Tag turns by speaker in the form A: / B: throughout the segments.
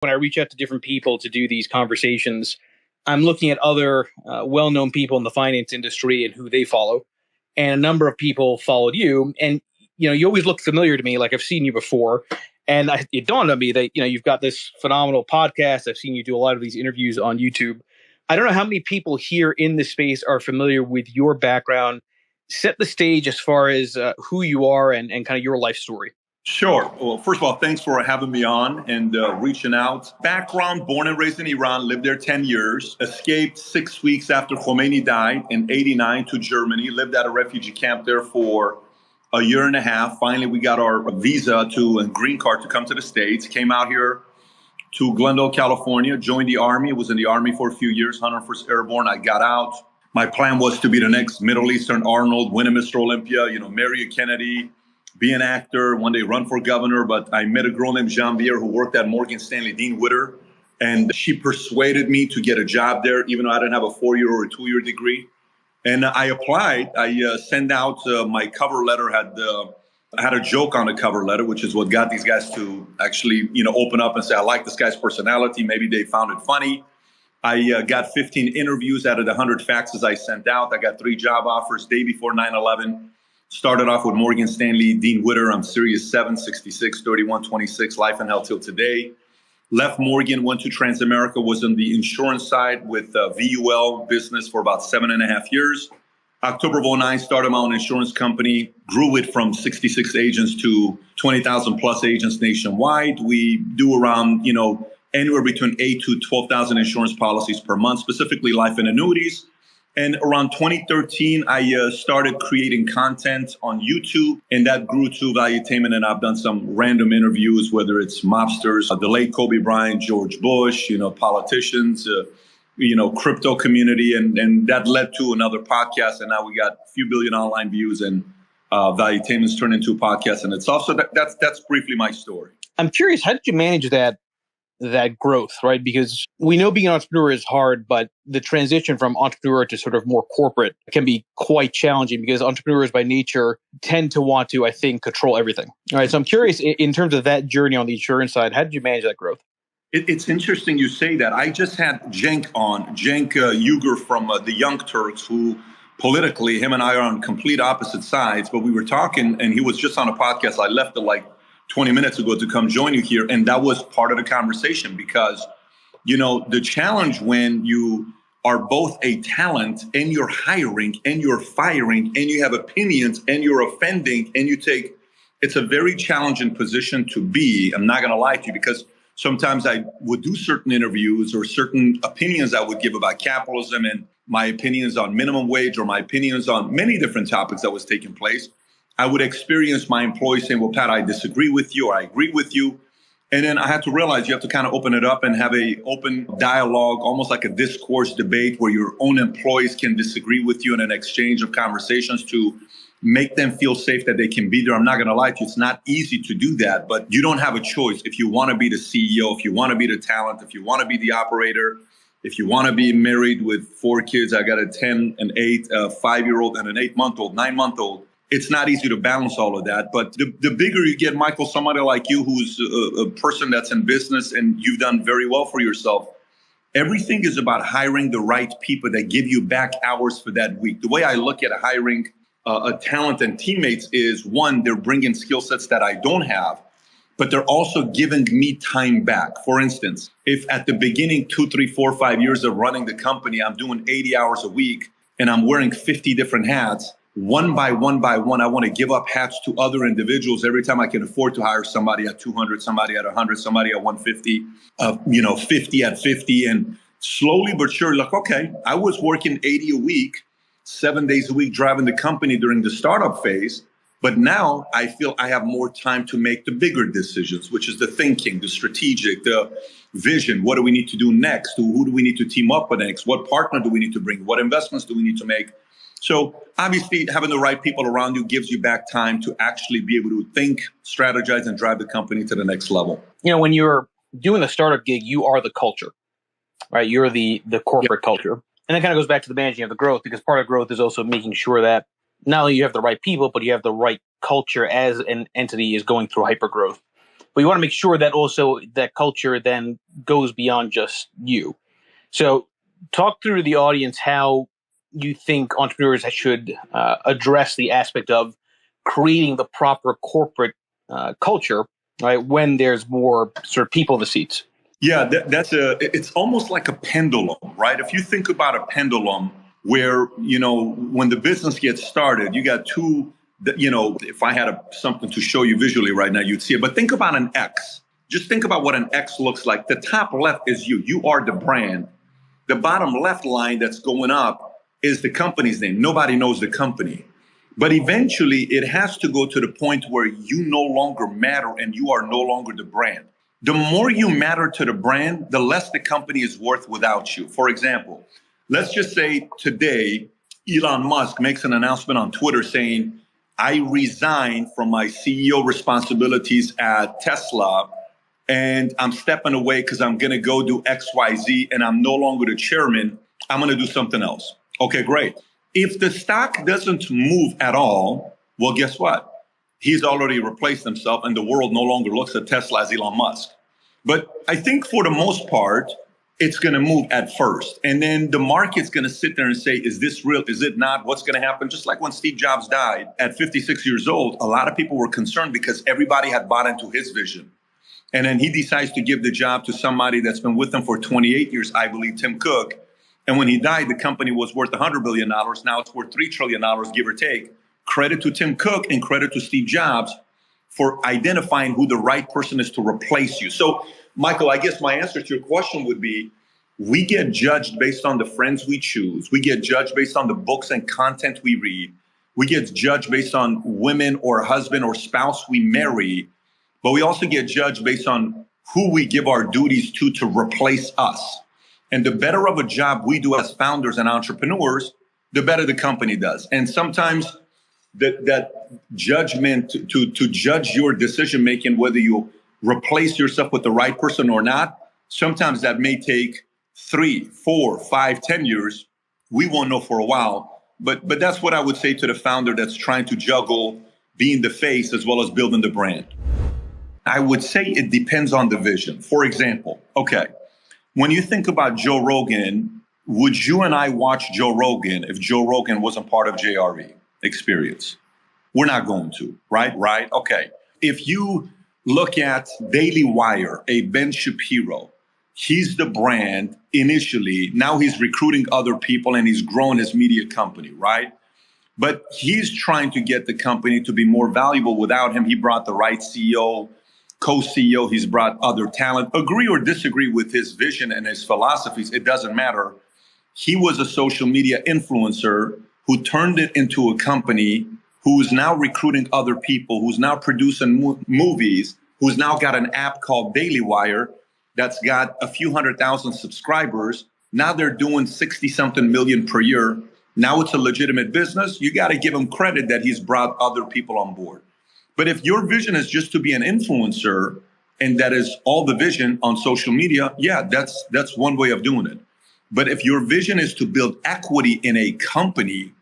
A: When I reach out to different people to do these conversations, I'm looking at other well-known people in the finance industry and who they follow. And a number of people followed you. And, you always look familiar to me, like I've seen you before. And it dawned on me that, you've got this phenomenal podcast. I've seen you do a lot of these interviews on YouTube. I don't know how many people here in this space are familiar with your background. Set the stage as far as who you are and kind of your life story.
B: Sure. Well, first of all, thanks for having me on and reaching out. Background, born and raised in Iran, lived there 10 years, escaped 6 weeks after Khomeini died in 89 to Germany, lived at a refugee camp there for a year and a half. Finally, we got our visa and green card to come to the States, came out here to Glendale, California, joined the Army, was in the Army for a few years, 101st Airborne. I got out. My plan was to be the next Middle Eastern Arnold, win a Mr. Olympia, marry a Kennedy, be an actor, one day run for governor. But I met a girl named Jean-Pierre who worked at Morgan Stanley, Dean Witter, and she persuaded me to get a job there, even though I didn't have a 4-year or a 2-year degree. And I applied. I sent out my cover letter. I had a joke on the cover letter, which is what got these guys to actually, open up and say, I like this guy's personality. Maybe they found it funny. I got 15 interviews out of the 100 faxes I sent out. I got 3 job offers day before 9/11. Started off with Morgan Stanley, Dean Witter. I'm Series 7, 66, 31, 26, life and health till today. Left Morgan, went to Transamerica, was on the insurance side with VUL business for about 7.5 years. October of 09, started my own insurance company, grew it from 66 agents to 20,000 plus agents nationwide. We do around, anywhere between 8 to 12,000 insurance policies per month, specifically life and annuities. And around 2013, I started creating content on YouTube, and that grew to Valuetainment. And I've done some random interviews, whether it's mobsters, the late Kobe Bryant, George Bush, politicians, crypto community, and that led to another podcast. And now we got a few billion online views, and Valuetainment's turned into a podcast in itself. So that's briefly my story.
A: I'm curious, how did you manage that growth, right? Because we know being an entrepreneur is hard, but the transition from entrepreneur to sort of more corporate can be quite challenging because entrepreneurs by nature tend to want to, I think, control everything. All right. So I'm curious in terms of that journey on the insurance side, how did you manage that growth?
B: It's interesting you say that. I just had Cenk on, Cenk Uygur from the Young Turks, who politically, him and I are on complete opposite sides, but we were talking and he was just on a podcast. I left it like 20 minutes ago to come join you here. And that was part of the conversation because, the challenge when you are both a talent and you're hiring and you're firing and you have opinions and you're offending and it's a very challenging position to be. I'm not going to lie to you because sometimes I would do certain interviews or certain opinions I would give about capitalism and my opinions on minimum wage or my opinions on many different topics that was taking place. I would experience my employees saying, well, Pat, I disagree with you or I agree with you. And then I had to realize you have to kind of open it up and have a open dialogue, almost like a discourse debate where your own employees can disagree with you in an exchange of conversations to make them feel safe that they can be there. I'm not going to lie to you. It's not easy to do that, but you don't have a choice. If you want to be the CEO, if you want to be the talent, if you want to be the operator, if you want to be married with 4 kids, I got a 10, an 8, a 5-year-old and an 8-month-old, 9-month-old. It's not easy to balance all of that. But the bigger you get, Michael, somebody like you who's a person that's in business and you've done very well for yourself, everything is about hiring the right people that give you back hours for that week. The way I look at hiring a talent and teammates is, one, they're bringing skill sets that I don't have, but they're also giving me time back. For instance, if at the beginning, 2, 3, 4, 5 years of running the company, I'm doing 80 hours a week and I'm wearing 50 different hats, one by one, I want to give up hats to other individuals every time I can afford to hire somebody at 200, somebody at 100, somebody at 150, 50 at 50. And slowly but surely, like, okay, I was working 80 a week, 7 days a week, driving the company during the startup phase. But now I feel I have more time to make the bigger decisions, which is the thinking, the strategic, the vision. What do we need to do next? Who do we need to team up with next? What partner do we need to bring? What investments do we need to make? So obviously having the right people around you gives you back time to actually be able to think, strategize, and drive the company to the next level.
A: When you're doing a startup gig, you are the culture, right? You're the corporate culture. And that kind of goes back to the managing of the growth, because part of growth is also making sure that not only you have the right people, but you have the right culture as an entity is going through hypergrowth. but you want to make sure that also that culture then goes beyond just you. So talk through to the audience how you think entrepreneurs should address the aspect of creating the proper corporate culture, right, when there's more sort of people in the seats.
B: Yeah, it's almost like a pendulum, right? If you think about a pendulum where, when the business gets started, you got two, if I had something to show you visually right now, you'd see it. But think about an X. Just think about what an X looks like. The top left is you. You are the brand. The bottom left line that's going up is the company's name. Nobody knows the company. But eventually it has to go to the point where you no longer matter and you are no longer the brand. The more you matter to the brand, the less the company is worth without you. For example, let's just say today, Elon Musk makes an announcement on Twitter saying, I resign from my CEO responsibilities at Tesla and I'm stepping away because I'm going to go do XYZ and I'm no longer the chairman. I'm going to do something else. Okay, great. If the stock doesn't move at all, well, guess what? He's already replaced himself and the world no longer looks at Tesla as Elon Musk. But I think for the most part, it's going to move at first. And then the market's going to sit there and say, is this real? Is it not? What's going to happen? Just like when Steve Jobs died at 56 years old, a lot of people were concerned because everybody had bought into his vision. And then he decides to give the job to somebody that's been with him for 28 years, I believe, Tim Cook. And when he died, the company was worth $100 billion. Now it's worth $3 trillion, give or take. Credit to Tim Cook and credit to Steve Jobs for identifying who the right person is to replace you. So, Michael, I guess my answer to your question would be, we get judged based on the friends we choose. We get judged based on the books and content we read. We get judged based on women or husband or spouse we marry. But we also get judged based on who we give our duties to replace us. And the better of a job we do as founders and entrepreneurs, the better the company does. And sometimes that judgment to judge your decision making, whether you replace yourself with the right person or not, sometimes that may take 3, 4, 5, 10 years. We won't know for a while. But that's what I would say to the founder that's trying to juggle being the face as well as building the brand. I would say it depends on the vision. For example, okay, when you think about Joe Rogan, would you and I watch Joe Rogan if Joe Rogan wasn't part of JRE Experience? We're not going to, right? Right? Okay. If you look at Daily Wire, a Ben Shapiro, he's the brand initially. Now he's recruiting other people and he's grown his media company, right? But he's trying to get the company to be more valuable. Without him, he brought the right CEO, co-CEO, he's brought other talent. Agree or disagree with his vision and his philosophies, it doesn't matter. He was a social media influencer who turned it into a company who's now recruiting other people, who's now producing movies, who's now got an app called Daily Wire that's got a few 100,000 subscribers. Now they're doing 60-something million per year. Now it's a legitimate business. You got to give him credit that he's brought other people on board. But if your vision is just to be an influencer and that is all the vision on social media, yeah, that's one way of doing it. But if your vision is to build equity in a company,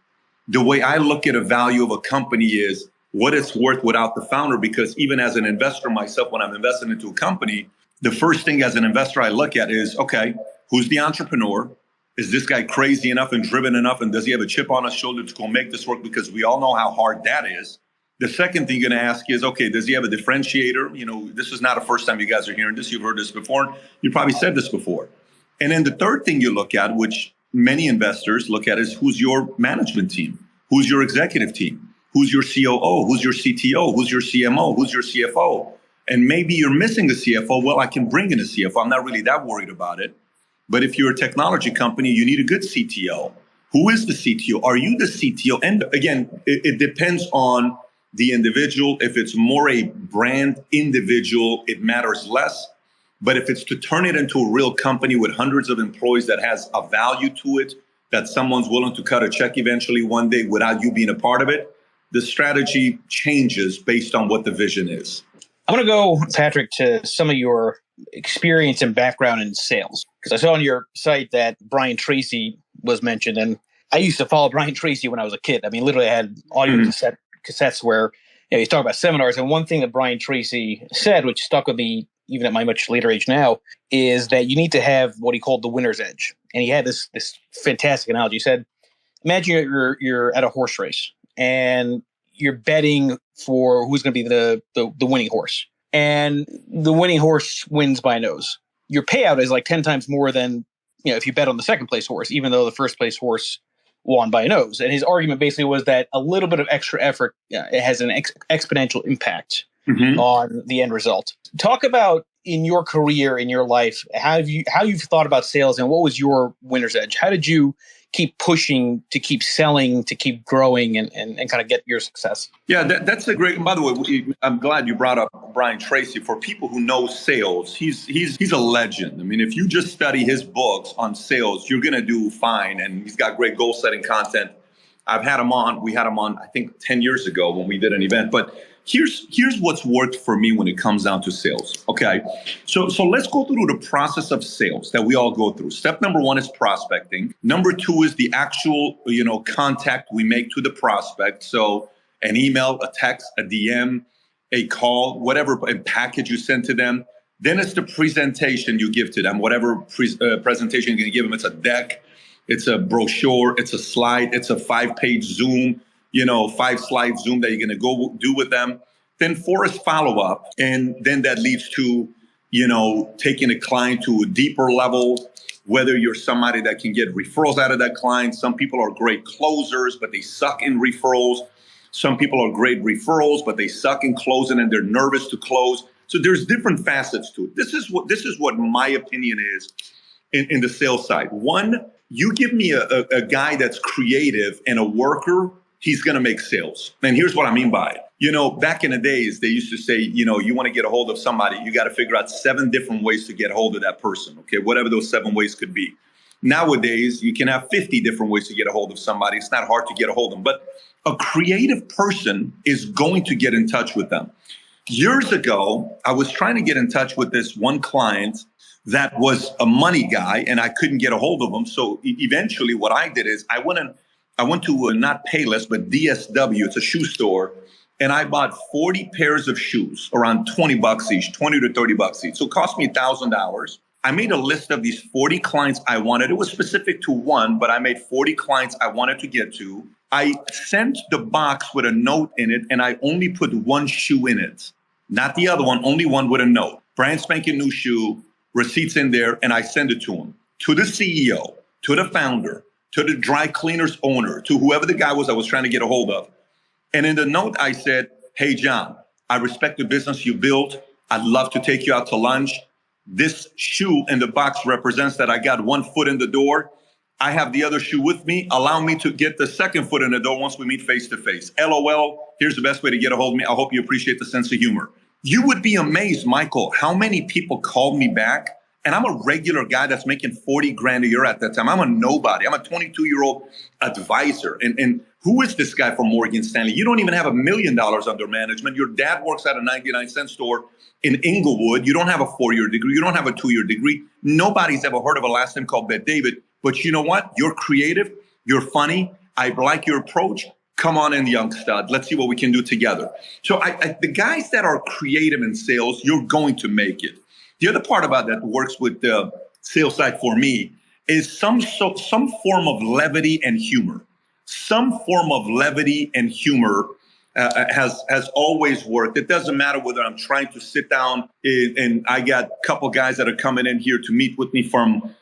B: the way I look at a value of a company is what it's worth without the founder. Because even as an investor myself, when I'm investing into a company, the first thing as an investor I look at is, okay, who's the entrepreneur? Is this guy crazy enough and driven enough? And does he have a chip on his shoulder to go make this work? Because we all know how hard that is. The second thing you're going to ask is, okay, does he have a differentiator? This is not the first time you guys are hearing this. You've heard this before. You probably said this before. And then the third thing you look at, which many investors look at, is who's your management team? Who's your executive team? Who's your COO? Who's your CTO? Who's your CMO? Who's your CFO? And maybe you're missing a CFO. Well, I can bring in a CFO. I'm not really that worried about it. But if you're a technology company, you need a good CTO. Who is the CTO? Are you the CTO? And again, it depends on the individual. If it's more a brand individual, it matters less. But if it's to turn it into a real company with hundreds of employees that has a value to it, that someone's willing to cut a check eventually one day without you being a part of it, the strategy changes based on what the vision is.
A: I'm going to go, Patrick, to some of your experience and background in sales. Because I saw on your site that Brian Tracy was mentioned. And I used to follow Brian Tracy when I was a kid. I mean, literally I had audio cassettes where he's talking about seminars. And one thing that Brian Tracy said, which stuck with me even at my much later age now, is that you need to have what he called the winner's edge. And he had this fantastic analogy. He said, imagine you're at a horse race and you're betting for who's going to be the winning horse. And the winning horse wins by a nose. Your payout is like 10 times more than, if you bet on the second place horse, even though the first place horse won by a nose. And his argument basically was that a little bit of extra effort it has an exponential impact on the end result. Talk about in your career, in your life, how you've thought about sales and what was your winner's edge? How did you keep pushing to keep selling, to keep growing and kind of get your success?
B: Yeah, that's a great, by the way, I'm glad you brought up Brian Tracy. For people who know sales, he's a legend. I mean, if you just study his books on sales, you're going to do fine. And he's got great goal setting content. We had him on, I think 10 years ago when we did an event, but here's what's worked for me when it comes down to sales. Okay. So let's go through the process of sales that we all go through. Step number 1 is prospecting. Number 2 is the actual, contact we make to the prospect. So an email, a text, a DM, a call, whatever a package you send to them. Then it's the presentation you give to them, whatever presentation you're going to give them. It's a deck, it's a brochure, it's a slide, it's a 5-page Zoom, 5-slide Zoom that you're going to go do with them. Then 4 is follow-up. And then that leads to, taking a client to a deeper level, whether you're somebody that can get referrals out of that client. Some people are great closers, but they suck in referrals. Some people are great referrals, but they suck in closing and they're nervous to close. So there's different facets to it. This is what my opinion is in the sales side. 1, you give me a guy that's creative and a worker, he's going to make sales. And here's what I mean by it. Back in the days, they used to say, you want to get a hold of somebody, you got to figure out 7 different ways to get a hold of that person. Okay, whatever those 7 ways could be. Nowadays, you can have 50 different ways to get a hold of somebody. It's not hard to get a hold of them, but a creative person is going to get in touch with them. Years ago, I was trying to get in touch with this one client that was a money guy, and I couldn't get a hold of him. So eventually what I did is I went to not Payless, but DSW. It's a shoe store. And I bought 40 pairs of shoes, around $20 each, 20 to $30 each. So it cost me $1,000. I made a list of these 40 clients I wanted. It was specific to one, but I made 40 clients I wanted to get to. I sent the box with a note in it, and I only put one shoe in it, not the other one, only one with a note. Brand spanking new shoe, receipts in there, and I send it to him, to the CEO, to the founder, to the dry cleaners owner, to whoever the guy was I was trying to get a hold of. And in the note, I said, hey, John, I respect the business you built. I'd love to take you out to lunch. This shoe in the box represents that I got 1 foot in the door. I have the other shoe with me. Allow me to get the 2nd foot in the door once we meet face to face. LOL, here's the best way to get a hold of me. I hope you appreciate the sense of humor. You would be amazed, Michael, how many people called me back. And I'm a regular guy that's making 40 grand a year at that time. I'm a nobody. I'm a 22-year-old advisor. And who is this guy from Morgan Stanley? You don't even have $1 million under management. Your dad works at a 99-cent store in Inglewood. You don't have a 4-year degree. You don't have a 2-year degree. Nobody's ever heard of a last name called Bet David. But you know what? You're creative. You're funny. I like your approach. Come on in, young stud. Let's see what we can do together. So the guys that are creative in sales, you're going to make it. The other part about that works with the sales side for me is some form of levity and humor. Some form of levity and humor has always worked. It doesn't matter whether I'm trying to sit down and I got a couple guys that are coming in here to meet with me from,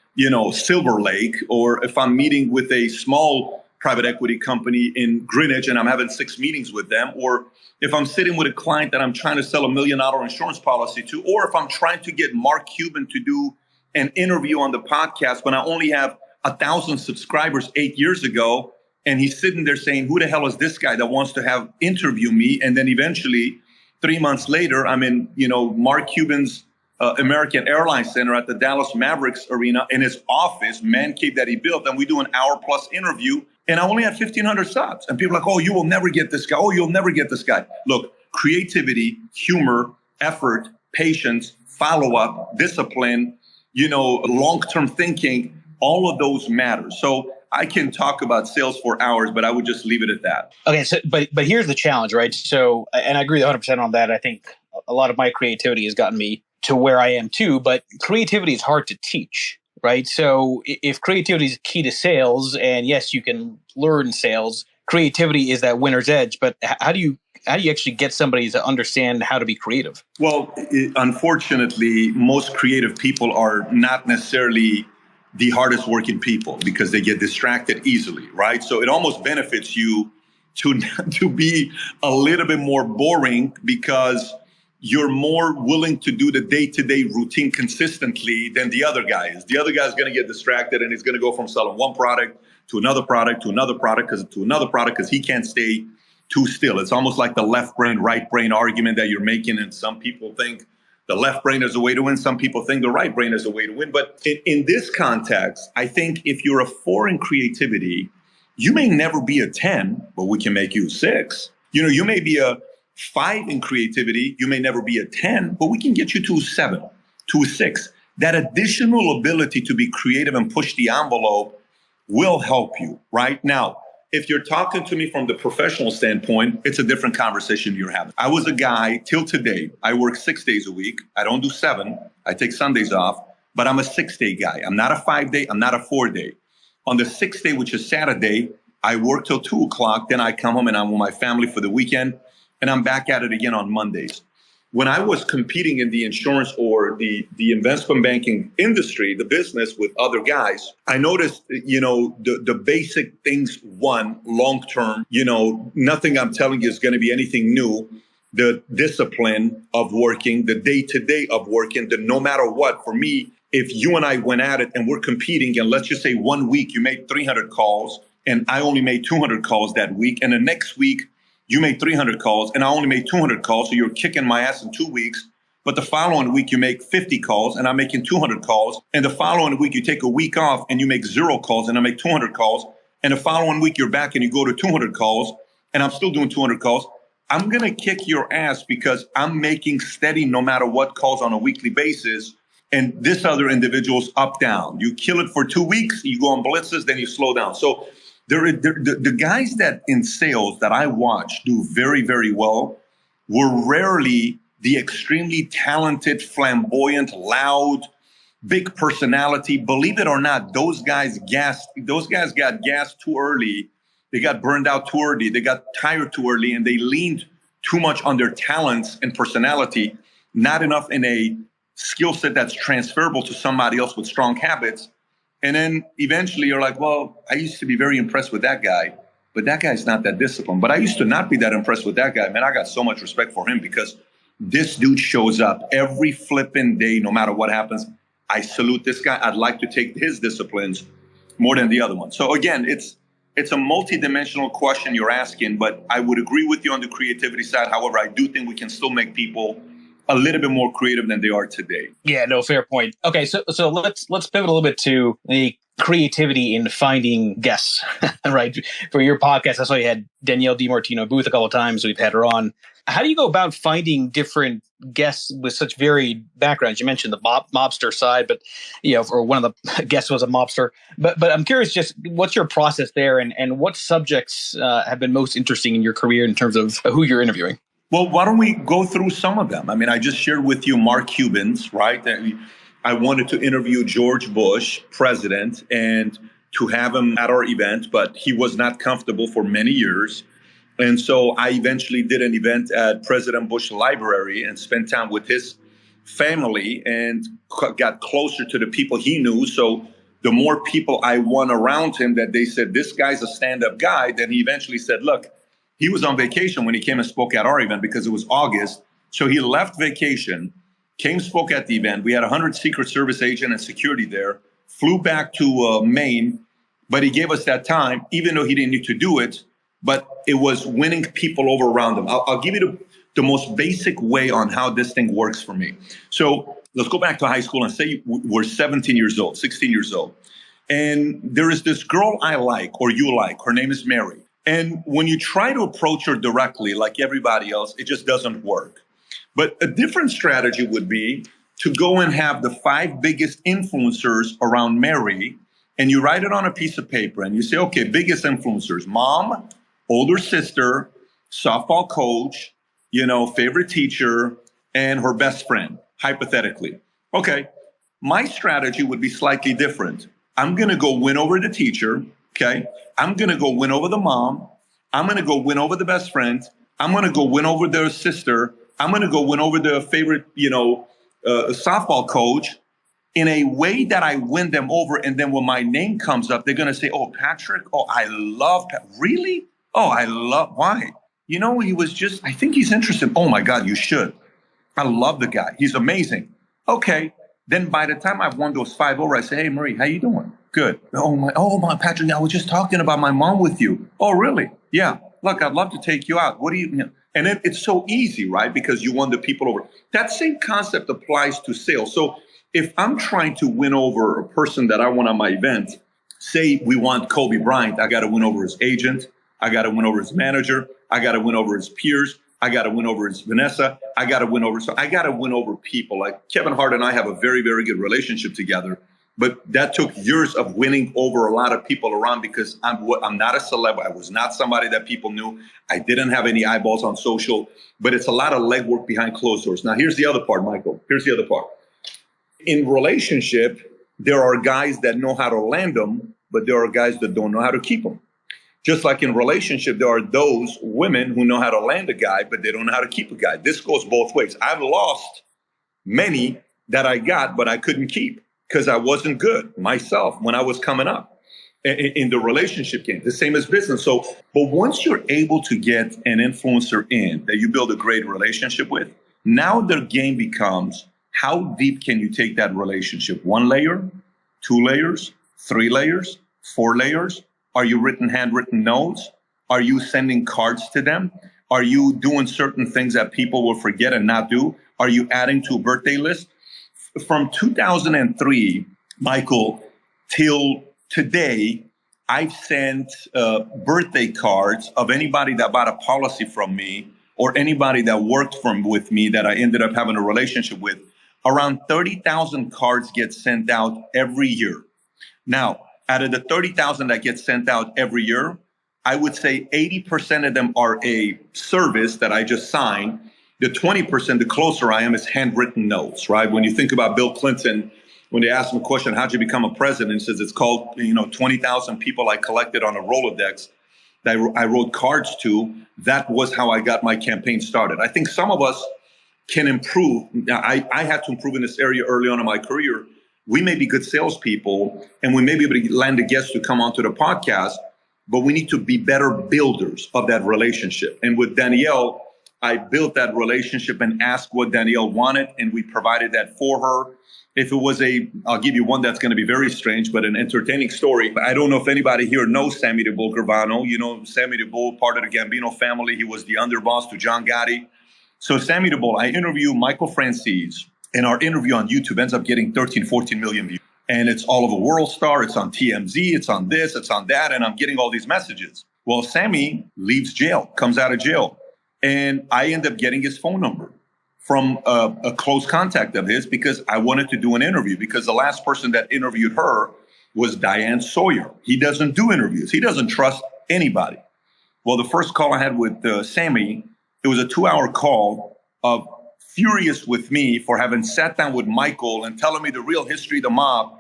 B: Silver Lake, or if I'm meeting with a small private equity company in Greenwich and I'm having 6 meetings with them, or if I'm sitting with a client that I'm trying to sell $1 million insurance policy to, or if I'm trying to get Mark Cuban to do an interview on the podcast when I only have 1,000 subscribers 8 years ago, and he's sitting there saying, who the hell is this guy that wants to interview me? And then eventually 3 months later, I'm in, Mark Cuban's American Airlines Center at the Dallas Mavericks arena in his office, man cave that he built. And we do an hour-plus interview. And I only had 1,500 subs. And people are like, oh, you will never get this guy. Oh, you'll never get this guy. Look, creativity, humor, effort, patience, follow-up, discipline, long-term thinking, all of those matter. So I can talk about sales for hours, but I would just leave it at that.
A: Okay, so but here's the challenge, right? So, and I agree 100% on that. I think a lot of my creativity has gotten me to where I am too, but creativity is hard to teach, right? So if creativity is key to sales, and yes, you can learn sales, creativity is that winner's edge, but how do you actually get somebody to understand how to be creative?
B: Well, unfortunately, most creative people are not necessarily the hardest working people because they get distracted easily, right? So it almost benefits you to be a little bit more boring because you're more willing to do the day-to-day routine consistently than the other guy is. The other guy is going to get distracted and he's going to go from selling one product to another product to another product because he can't stay too still. It's almost like the left brain, right brain argument that you're making. And some people think the left brain is a way to win. Some people think the right brain is a way to win. But in this context, I think if you're a 4 in creativity, you may never be a 10, but we can make you a 6. You may be a 5 in creativity. You may never be a 10, but we can get you to a 7, to a 6. That additional ability to be creative and push the envelope will help you right now. If you're talking to me from the professional standpoint, it's a different conversation you're having. I was a guy till today. I work 6 days a week. I don't do 7. I take Sundays off, but I'm a 6-day guy. I'm not a 5-day. I'm not a 4-day. On the 6th day, which is Saturday, I work till 2 o'clock. Then I come home and I'm with my family for the weekend. And I'm back at it again on Mondays. When I was competing in the insurance or the investment banking industry, the business with other guys, I noticed, the basic things, one, long-term, nothing I'm telling you is going to be anything new. The discipline of working, the day-to-day of working, the no matter what. For me, if you and I went at it and we're competing, and let's just say 1 week you made 300 calls and I only made 200 calls that week, and the next week you made 300 calls and I only made 200 calls, so you're kicking my ass in 2 weeks. But the following week you make 50 calls and I'm making 200 calls. And the following week you take a week off and you make 0 calls and I make 200 calls. And the following week you're back and you go to 200 calls and I'm still doing 200 calls. I'm going to kick your ass because I'm making steady no matter what calls on a weekly basis. And this other individual's up, down. You kill it for 2 weeks, you go on blitzes, then you slow down. So the guys that in sales that I watch do very, very well were rarely the extremely talented, flamboyant, loud, big personality. Believe it or not, those guys got gassed too early. They got burned out too early. They got tired too early, and they leaned too much on their talents and personality, not enough in a skill set that's transferable to somebody else with strong habits. And then eventually you're like, well, I used to be very impressed with that guy, but that guy's not that disciplined. But I used to not be that impressed with that guy. Man, I got so much respect for him because this dude shows up every flipping day, no matter what happens. I salute this guy. I'd like to take his disciplines more than the other one. So again, it's a multidimensional question you're asking, but I would agree with you on the creativity side. However, I do think we can still make people a little bit more creative than they are today.
A: Yeah, no, fair point. Okay, so let's pivot a little bit to the creativity in finding guests, right? For your podcast, I saw you had Danielle DiMartino Booth a couple of times. We've had her on. How do you go about finding different guests with such varied backgrounds? You mentioned the mobster side, but for one of the guests was a mobster. But I'm curious, just what's your process there, and what subjects have been most interesting in your career in terms of who you're interviewing?
B: Well, why don't we go through some of them? I mean, I just shared with you Mark Cuban's, right? I wanted to interview George Bush, president, and to have him at our event, but he was not comfortable for many years. And so I eventually did an event at President Bush Library and spent time with his family and got closer to the people he knew. So the more people I won around him that they said, this guy's a stand-up guy, then he eventually said, look, he was on vacation when he came and spoke at our event because it was August. So he left vacation, came, spoke at the event. We had 100 Secret Service agent and security there, flew back to Maine, but he gave us that time, even though he didn't need to do it, but it was winning people over around him. I'll give you the most basic way on how this thing works for me. So let's go back to high school and say we're 17 years old, 16 years old. And there is this girl I like, or you like, her name is Mary. And when you try to approach her directly, like everybody else, it just doesn't work. But a different strategy would be to go and have the 5 biggest influencers around Mary and you write it on a piece of paper and you say, okay, biggest influencers, mom, older sister, softball coach, favorite teacher, and her best friend, hypothetically. Okay, my strategy would be slightly different. I'm going to go win over the teacher. Okay, I'm going to go win over the mom. I'm going to go win over the best friend. I'm going to go win over their sister. I'm going to go win over their favorite, softball coach in a way that I win them over. And then when my name comes up, they're going to say, oh, Patrick, oh, I love really? Oh, why? He was I think he's interested. Oh my God, you should. I love the guy. He's amazing. Okay. Then by the time I've won those 5 over, I say, hey, Marie, how you doing? Good. Oh my, Patrick, I was just talking about my mom with you. Oh, really? Yeah. Look, I'd love to take you out. What do you? And it's so easy, right? Because you won the people over. That same concept applies to sales. So if I'm trying to win over a person that I want on my event, say we want Kobe Bryant, I got to win over his agent. I got to win over his manager. I got to win over his peers. I got to win over his Vanessa. I got to win over people. Like Kevin Hart and I have a very, very good relationship together. But that took years of winning over a lot of people around because I'm not a celeb. I was not somebody that people knew. I didn't have any eyeballs on social, but it's a lot of legwork behind closed doors. Now, here's the other part, Michael. Here's the other part. In relationship, there are guys that know how to land them, but there are guys that don't know how to keep them. Just like in relationship, there are those women who know how to land a guy, but they don't know how to keep a guy. This goes both ways. I've lost many that I got, but I couldn't keep because I wasn't good myself when I was coming up in the relationship game. The same as business. So, but once you're able to get an influencer in that you build a great relationship with, now the game becomes how deep can you take that relationship? 1 layer, 2 layers, 3 layers, 4 layers? Are you handwritten notes? Are you sending cards to them? Are you doing certain things that people will forget and not do? Are you adding to a birthday list? From 2003, Michael, till today, I've sent birthday cards of anybody that bought a policy from me or anybody that worked with me that I ended up having a relationship with. Around 30,000 cards get sent out every year. Now, out of the 30,000 that get sent out every year, I would say 80% of them are a service that I just signed. The 20%, the closer I am, is handwritten notes, right? When you think about Bill Clinton, when they asked him a question, how'd you become a president? He says it's called, 20,000 people I collected on a Rolodex that I wrote cards to. That was how I got my campaign started. I think some of us can improve. Now, I had to improve in this area early on in my career. We may be good salespeople and we may be able to land a guest to come onto the podcast, but we need to be better builders of that relationship. And with Danielle, I built that relationship and asked what Danielle wanted, and we provided that for her. If it was I'll give you one that's going to be very strange, but an entertaining story. I don't know if anybody here knows Sammy DeBull Gravano. You know, Sammy DeBull, part of the Gambino family. He was the underboss to John Gotti. So Sammy DeBull, I interview Michael Franzese. And our interview on YouTube ends up getting 13, 14 million views. And it's all over World Star. It's on TMZ. It's on this. It's on that. And I'm getting all these messages. Well, Sammy leaves jail, comes out of jail. And I end up getting his phone number from a close contact of his because I wanted to do an interview because the last person that interviewed her was Diane Sawyer. He doesn't do interviews. He doesn't trust anybody. Well, the first call I had with Sammy, it was a 2-hour call of furious with me for having sat down with Michael and telling me the real history of the mob.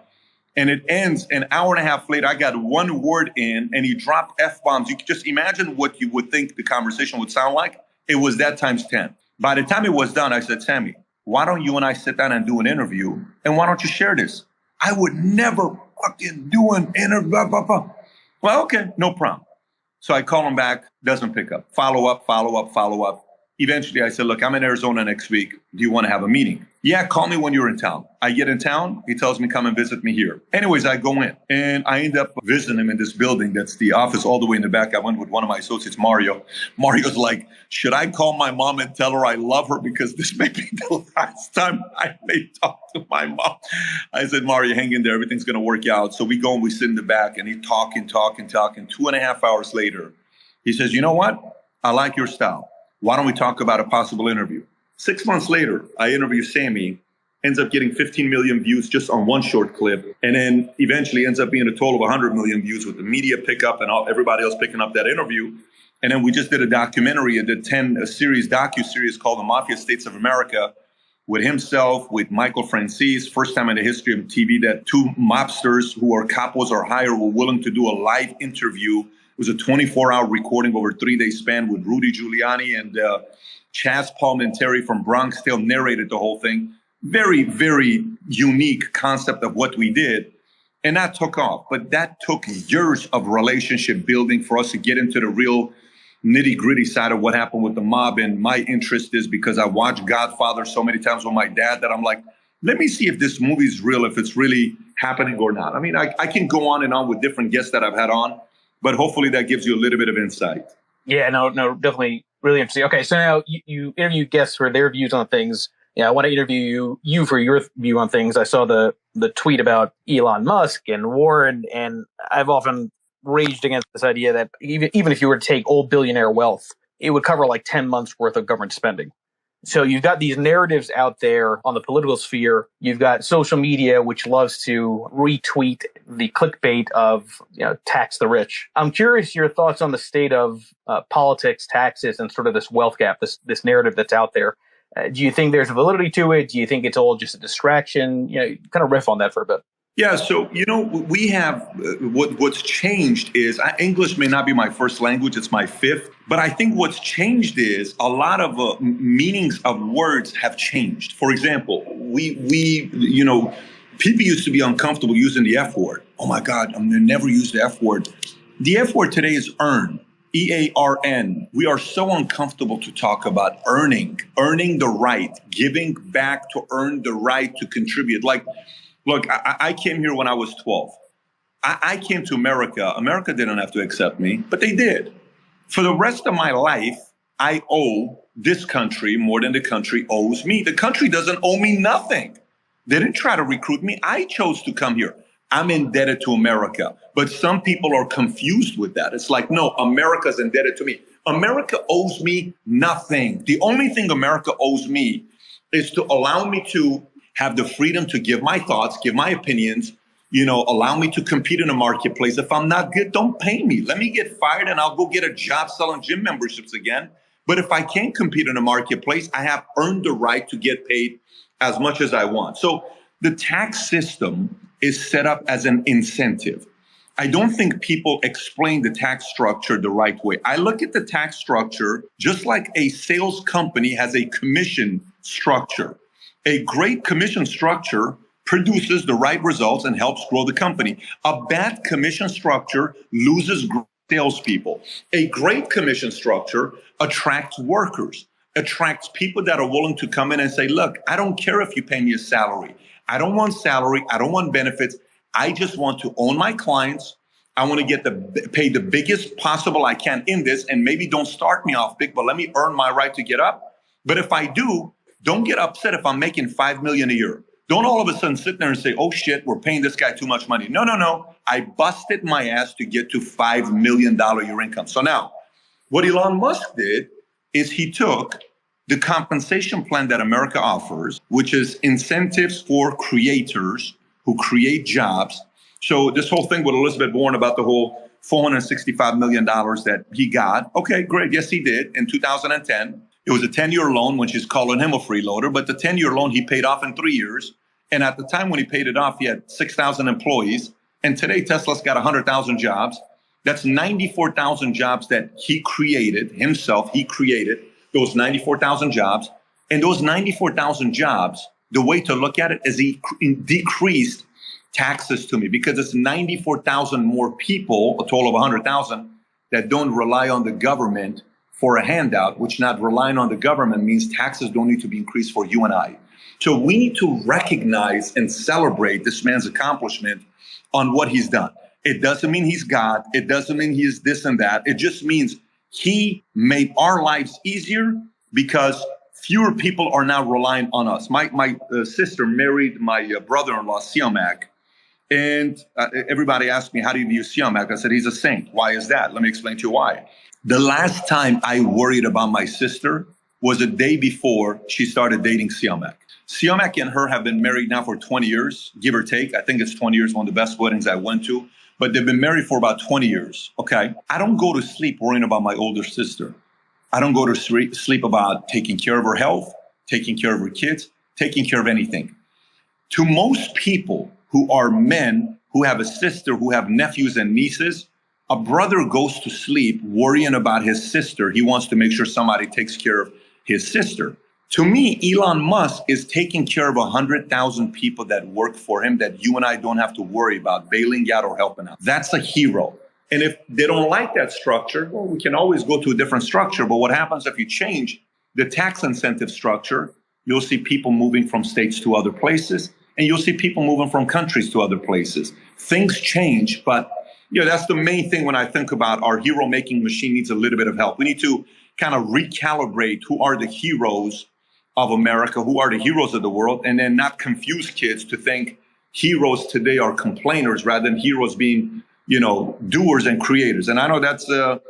B: And it ends an hour and a half later. I got one word in and he dropped F-bombs. You could just imagine what you would think the conversation would sound like. It was that times 10. By the time it was done, I said, Sammy, why don't you and I sit down and do an interview? And why don't you share this? I would never fucking do an interview. Blah, blah, blah. Well, okay, no problem. So I call him back, doesn't pick up. Follow up. Eventually, I said, look, I'm in Arizona next week. Do you want to have a meeting? Yeah, call me when you're in town. I get in town. He tells me, come and visit me here. Anyways, I go in and I end up visiting him in this building. That's the office all the way in the back. I went with one of my associates, Mario. Mario's like, should I call my mom and tell her I love her? Because this may be the last time I may talk to my mom. I said, Mario, hang in there. Everything's going to work out. So we go and we sit in the back and he's talking. 2.5 hours later, he says, you know what? I like your style. Why don't we talk about a possible interview? 6 months later, I interview Sammy ends up getting 15 million views just on one short clip, and then eventually ends up being a total of 100 million views with the media pickup and everybody else picking up that interview. And then we just did a documentary, a docu-series called The Mafia States of America, with himself, with Michael Franzese. First time in the history of TV that two mobsters who are capos or higher were willing to do a live interview. It was a 24-hour recording over a 3-day span with Rudy Giuliani, and Chaz Palminteri from Bronx Tale narrated the whole thing. Very, very unique concept of what we did. And that took off. But that took years of relationship building for us to get into the real nitty-gritty side of what happened with the mob. And my interest is because I watched Godfather so many times with my dad that I'm like, let me see if this movie is real, if it's really happening or not. I mean, I can go on and on with different guests that I've had on, but hopefully that gives you a little bit of insight.
A: Yeah, no, definitely really interesting. Okay, so now you interview guests for their views on things. Yeah, I want to interview you for your view on things. I saw the tweet about Elon Musk and Warren, and I've often raged against this idea that even if you were to take old billionaire wealth, it would cover like 10 months worth of government spending. So you've got these narratives out there on the political sphere. You've got social media, which loves to retweet the clickbait of, tax the rich. I'm curious your thoughts on the state of politics, taxes, and sort of this wealth gap, this narrative that's out there. Do you think there's validity to it? Do you think it's all just a distraction? Kind of riff on that for a bit.
B: Yeah, so, we have what's changed is English may not be my first language. It's my fifth. But I think what's changed is a lot of meanings of words have changed. For example, people used to be uncomfortable using the F word. Oh, my God, I'm going to never use the F word. The F word today is earn. EARN. We are so uncomfortable to talk about earning the right, giving back to earn the right to contribute. Like, look, I came here when I was 12. I came to America. America didn't have to accept me, but they did. For the rest of my life, I owe this country more than the country owes me. The country doesn't owe me nothing. They didn't try to recruit me. I chose to come here. I'm indebted to America. But some people are confused with that. It's like, no, America's indebted to me. America owes me nothing. The only thing America owes me is to allow me to have the freedom to give my thoughts, give my opinions, allow me to compete in the marketplace. If I'm not good, don't pay me. Let me get fired and I'll go get a job selling gym memberships again. But if I can't compete in the marketplace, I have earned the right to get paid as much as I want. So the tax system is set up as an incentive. I don't think people explain the tax structure the right way. I look at the tax structure just like a sales company has a commission structure. A great commission structure produces the right results and helps grow the company. A bad commission structure loses salespeople. A great commission structure attracts workers, attracts people that are willing to come in and say, look, I don't care if you pay me a salary. I don't want salary. I don't want benefits. I just want to own my clients. I want to get pay the biggest possible I can in this, and maybe don't start me off big, but let me earn my right to get up. But if I do, don't get upset if I'm making $5 million a year. Don't all of a sudden sit there and say, oh shit, we're paying this guy too much money. No. I busted my ass to get to $5 million a year income. So now what Elon Musk did is he took the compensation plan that America offers, which is incentives for creators who create jobs. So this whole thing with Elizabeth Warren about the whole $465 million that he got. Okay, great. Yes, he did in 2010. It was a 10-year loan when she's calling him a freeloader, but the 10-year loan he paid off in 3 years. And at the time when he paid it off, he had 6,000 employees. And today Tesla's got 100,000 jobs. That's 94,000 jobs that he created himself. He created those 94,000 jobs. And those 94,000 jobs, the way to look at it is he decreased taxes to me, because it's 94,000 more people, a total of 100,000, that don't rely on the government for a handout, which not relying on the government means taxes don't need to be increased for you and I. So we need to recognize and celebrate this man's accomplishment on what he's done. It doesn't mean he's God. It doesn't mean he's this and that. It just means he made our lives easier because fewer people are now relying on us. My sister married my brother-in-law, Siamak. And everybody asked me, how do you view Siamak? I said, he's a saint. Why is that? Let me explain to you why. The last time I worried about my sister was the day before she started dating Siamak. Siamak and her have been married now for 20 years, give or take. I think it's 20 years, one of the best weddings I went to. But they've been married for about 20 years, okay? I don't go to sleep worrying about my older sister. I don't go to sleep about taking care of her health, taking care of her kids, taking care of anything. To most people who are men, who have a sister, who have nephews and nieces, a brother goes to sleep worrying about his sister. He wants to make sure somebody takes care of his sister. To me, Elon Musk is taking care of 100,000 people that work for him that you and I don't have to worry about bailing out or helping out. That's a hero. And if they don't like that structure, well, we can always go to a different structure. But what happens if you change the tax incentive structure? You'll see people moving from states to other places, and you'll see people moving from countries to other places. Things change, but that's the main thing when I think about our hero-making machine needs a little bit of help. We need to kind of recalibrate who are the heroes of America, who are the heroes of the world, and then not confuse kids to think heroes today are complainers rather than heroes being, doers and creators. And I know that's a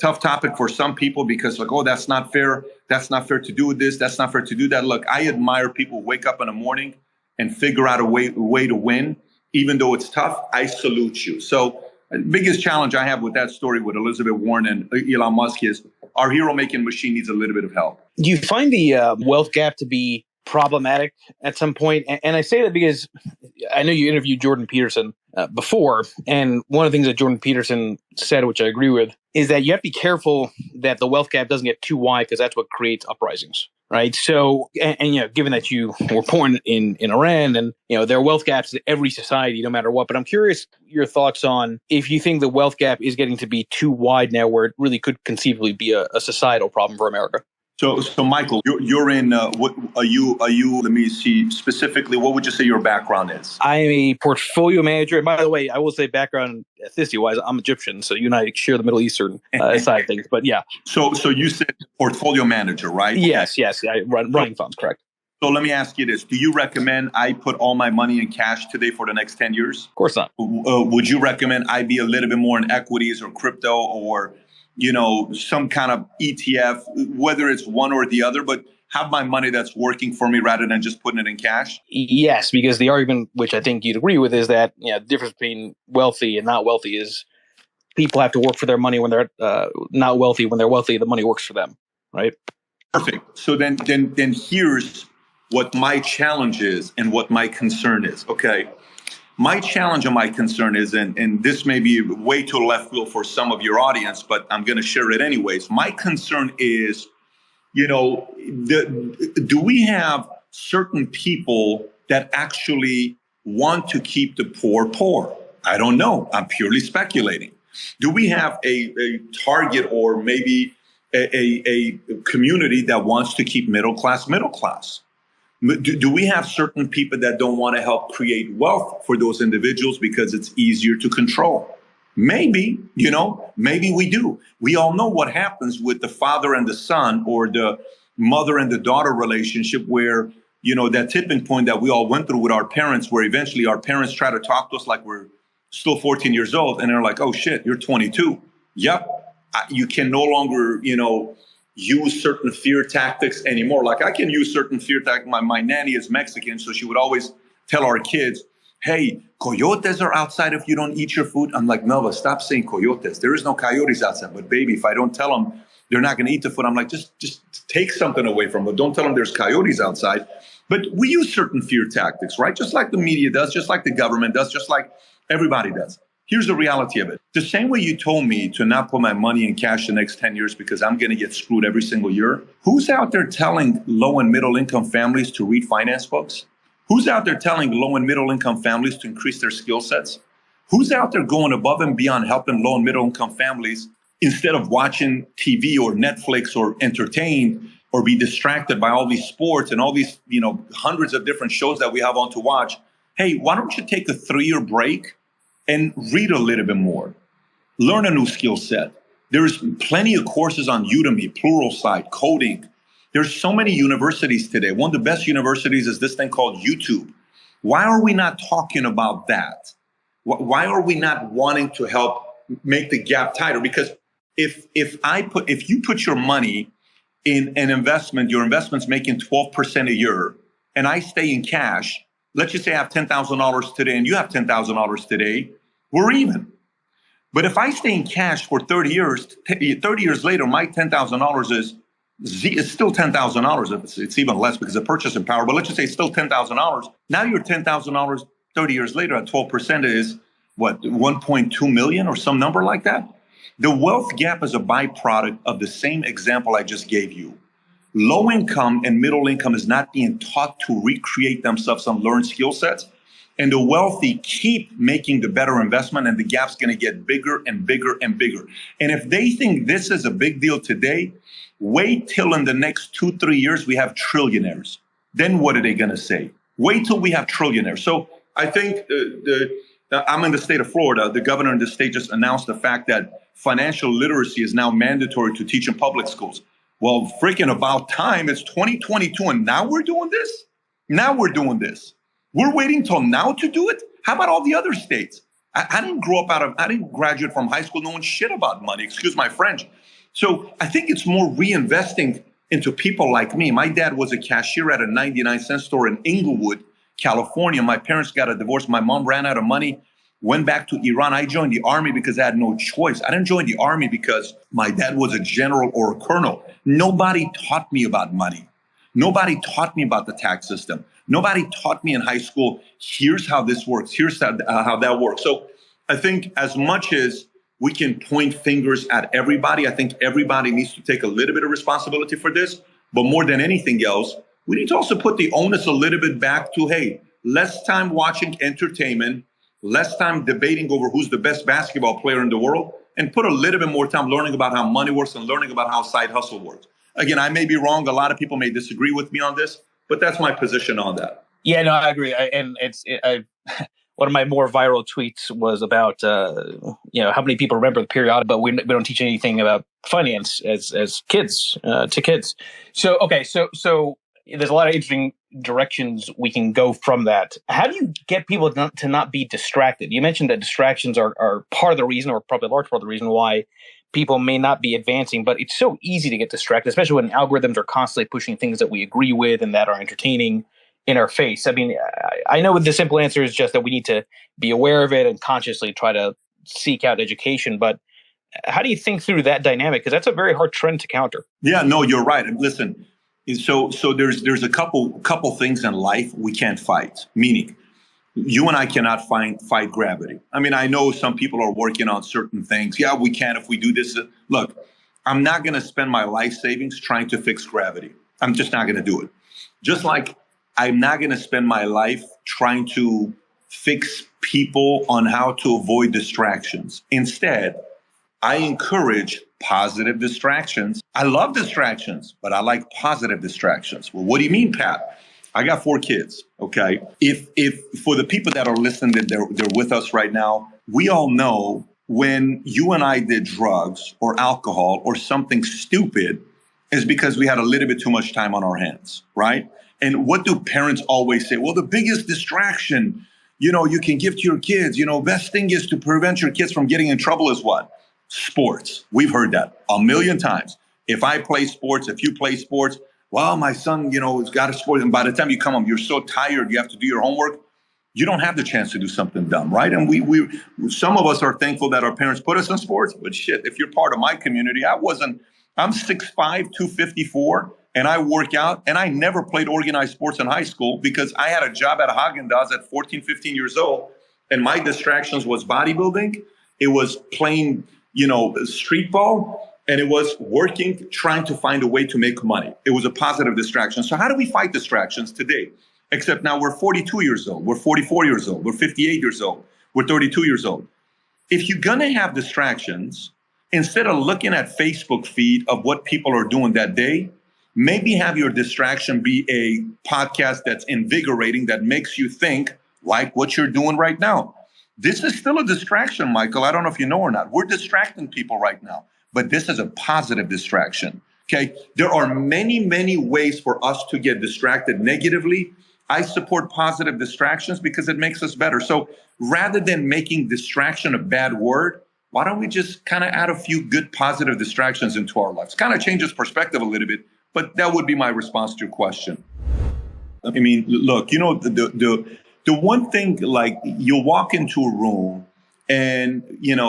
B: tough topic for some people because that's not fair. That's not fair to do this. That's not fair to do that. Look, I admire people who wake up in the morning and figure out a way to win, even though it's tough. I salute you. So the biggest challenge I have with that story with Elizabeth Warren and Elon Musk is our hero-making machine needs a little bit of help.
A: Do you find the wealth gap to be problematic at some point? And I say that because I know you interviewed Jordan Peterson before, and one of the things that Jordan Peterson said, which I agree with, is that you have to be careful that the wealth gap doesn't get too wide because that's what creates uprisings. Right. So, and given that you were born in Iran and, there are wealth gaps in every society, no matter what. But I'm curious your thoughts on if you think the wealth gap is getting to be too wide now where it really could conceivably be a societal problem for America.
B: So Michael, you're in, what are you, let me see specifically, what would you say your background is?
A: I am a portfolio manager. And by the way, I will say background ethnicity wise, I'm Egyptian. So you and I share the Middle Eastern side of things, but yeah.
B: So you said portfolio manager, right?
A: Yes. I running funds, correct.
B: So let me ask you this. Do you recommend I put all my money in cash today for the next 10 years?
A: Of course not.
B: Would you recommend I be a little bit more in equities or crypto or some kind of ETF, whether it's one or the other, but have my money that's working for me rather than just putting it in cash?
A: Yes, because the argument, which I think you'd agree with, is that the difference between wealthy and not wealthy is people have to work for their money when they're not wealthy. When they're wealthy, the money works for them, right?
B: Perfect. So then here's what my challenge is and what my concern is. Okay. My challenge and my concern is, and this may be way too left field for some of your audience, but I'm going to share it anyways. My concern is, do we have certain people that actually want to keep the poor poor? I don't know. I'm purely speculating. Do we have a target or maybe a community that wants to keep middle class? Do we have certain people that don't want to help create wealth for those individuals because it's easier to control? Maybe, maybe we do. We all know what happens with the father and the son or the mother and the daughter relationship where, that tipping point that we all went through with our parents, where eventually our parents try to talk to us like we're still 14 years old. And they're like, oh, shit, you're 22. Yep. You can no longer, use certain fear tactics anymore. Like I can use certain fear tactics. My nanny is Mexican, so she would always tell our kids, hey, coyotes are outside if you don't eat your food. I'm like, Melva, stop saying coyotes. There is no coyotes outside. But baby, if I don't tell them they're not going to eat the food, I'm like, just take something away from them. Don't tell them there's coyotes outside. But we use certain fear tactics, right? Just like the media does, just like the government does, just like everybody does. Here's the reality of it. The same way you told me to not put my money in cash the next 10 years because I'm going to get screwed every single year. Who's out there telling low and middle income families to read finance books? Who's out there telling low and middle income families to increase their skill sets? Who's out there going above and beyond helping low and middle income families instead of watching TV or Netflix or entertain or be distracted by all these sports and all these, hundreds of different shows that we have on to watch? Hey, why don't you take a 3-year break and read a little bit more, learn a new skill set. There's plenty of courses on Udemy, Pluralsight, coding. There's so many universities today. One of the best universities is this thing called YouTube. Why are we not talking about that? Why are we not wanting to help make the gap tighter? Because if you put your money in an investment, your investment's making 12% a year, and I stay in cash, let's just say I have $10,000 today and you have $10,000 today, we're even. But if I stay in cash for 30 years, 30 years later, my $10,000 is still $10,000. It's even less because of purchasing power, but let's just say it's still $10,000. Now your $10,000 30 years later at 12% is what, 1.2 million or some number like that? The wealth gap is a byproduct of the same example I just gave you. Low income and middle income is not being taught to recreate themselves and learn skill sets. And the wealthy keep making the better investment, and the gap's going to get bigger and bigger and bigger. And if they think this is a big deal today, wait till in the next 2-3 years we have trillionaires. Then what are they going to say? Wait till we have trillionaires. So I think I'm in the state of Florida. The governor in the state just announced the fact that financial literacy is now mandatory to teach in public schools. Well, freaking about time. It's 2022, and now we're doing this? Now we're doing this. We're waiting till now to do it? How about all the other states? I didn't I didn't graduate from high school knowing shit about money, excuse my French. So I think it's more reinvesting into people like me. My dad was a cashier at a 99-cent store in Inglewood, California. My parents got a divorce. My mom ran out of money, went back to Iran. I joined the army because I had no choice. I didn't join the army because my dad was a general or a colonel. Nobody taught me about money. Nobody taught me about the tax system. Nobody taught me in high school, here's how this works, here's how that works. So I think as much as we can point fingers at everybody, I think everybody needs to take a little bit of responsibility for this. But more than anything else, we need to also put the onus a little bit back to, hey, less time watching entertainment, less time debating over who's the best basketball player in the world, and put a little bit more time learning about how money works and learning about how side hustle works. Again, I may be wrong. A lot of people may disagree with me on this, but that's my position on that.
A: Yeah, no, I agree. One of my more viral tweets was about, how many people remember the periodic, but we don't teach anything about finance as kids, to kids. So, okay. So there's a lot of interesting directions we can go from that. How do you get people to not be distracted? You mentioned that distractions are part of the reason, or probably a large part of the reason why people may not be advancing, but it's so easy to get distracted, especially when algorithms are constantly pushing things that we agree with and that are entertaining in our face. I mean, I know the simple answer is just that we need to be aware of it and consciously try to seek out education. But how do you think through that dynamic? Because that's a very hard trend to counter.
B: Yeah, no, you're right. Listen, so there's a couple things in life we can't fight. Meaning, you and I cannot fight gravity. I mean, I know some people are working on certain things. Yeah, we can if we do this. Look, I'm not going to spend my life savings trying to fix gravity. I'm just not going to do it. Just like I'm not going to spend my life trying to fix people on how to avoid distractions. Instead, I encourage positive distractions. I love distractions, but I like positive distractions. Well, what do you mean, Pat? I got 4 kids, okay? If for the people that are listening, that they're with us right now, we all know when you and I did drugs or alcohol or something stupid is because we had a little bit too much time on our hands, right? And what do parents always say? Well, the biggest distraction, you can give to your kids, best thing is to prevent your kids from getting in trouble is what? Sports. We've heard that a million times. If I play sports, if you play sports, well, my son, has got a sport. And by the time you come home, you're so tired, you have to do your homework. You don't have the chance to do something dumb, right? And we some of us are thankful that our parents put us in sports. But shit, if you're part of my community, I'm 6'5", 254, and I work out. And I never played organized sports in high school because I had a job at Haagen-Dazs at 14, 15 years old. And my distractions was bodybuilding. It was playing, street ball. And it was working, trying to find a way to make money. It was a positive distraction. So how do we fight distractions today? Except now we're 42 years old. We're 44 years old. We're 58 years old. We're 32 years old. If you're going to have distractions, instead of looking at Facebook feed of what people are doing that day, maybe have your distraction be a podcast that's invigorating, that makes you think like what you're doing right now. This is still a distraction, Michael. I don't know if you know or not. We're distracting people right now. But this is a positive distraction, okay? There are many, many ways for us to get distracted negatively. I support positive distractions because it makes us better. So rather than making distraction a bad word, why don't we just kind of add a few good positive distractions into our lives? Kind of changes perspective a little bit, but that would be my response to your question. I mean, look, the one thing, like, you walk into a room and,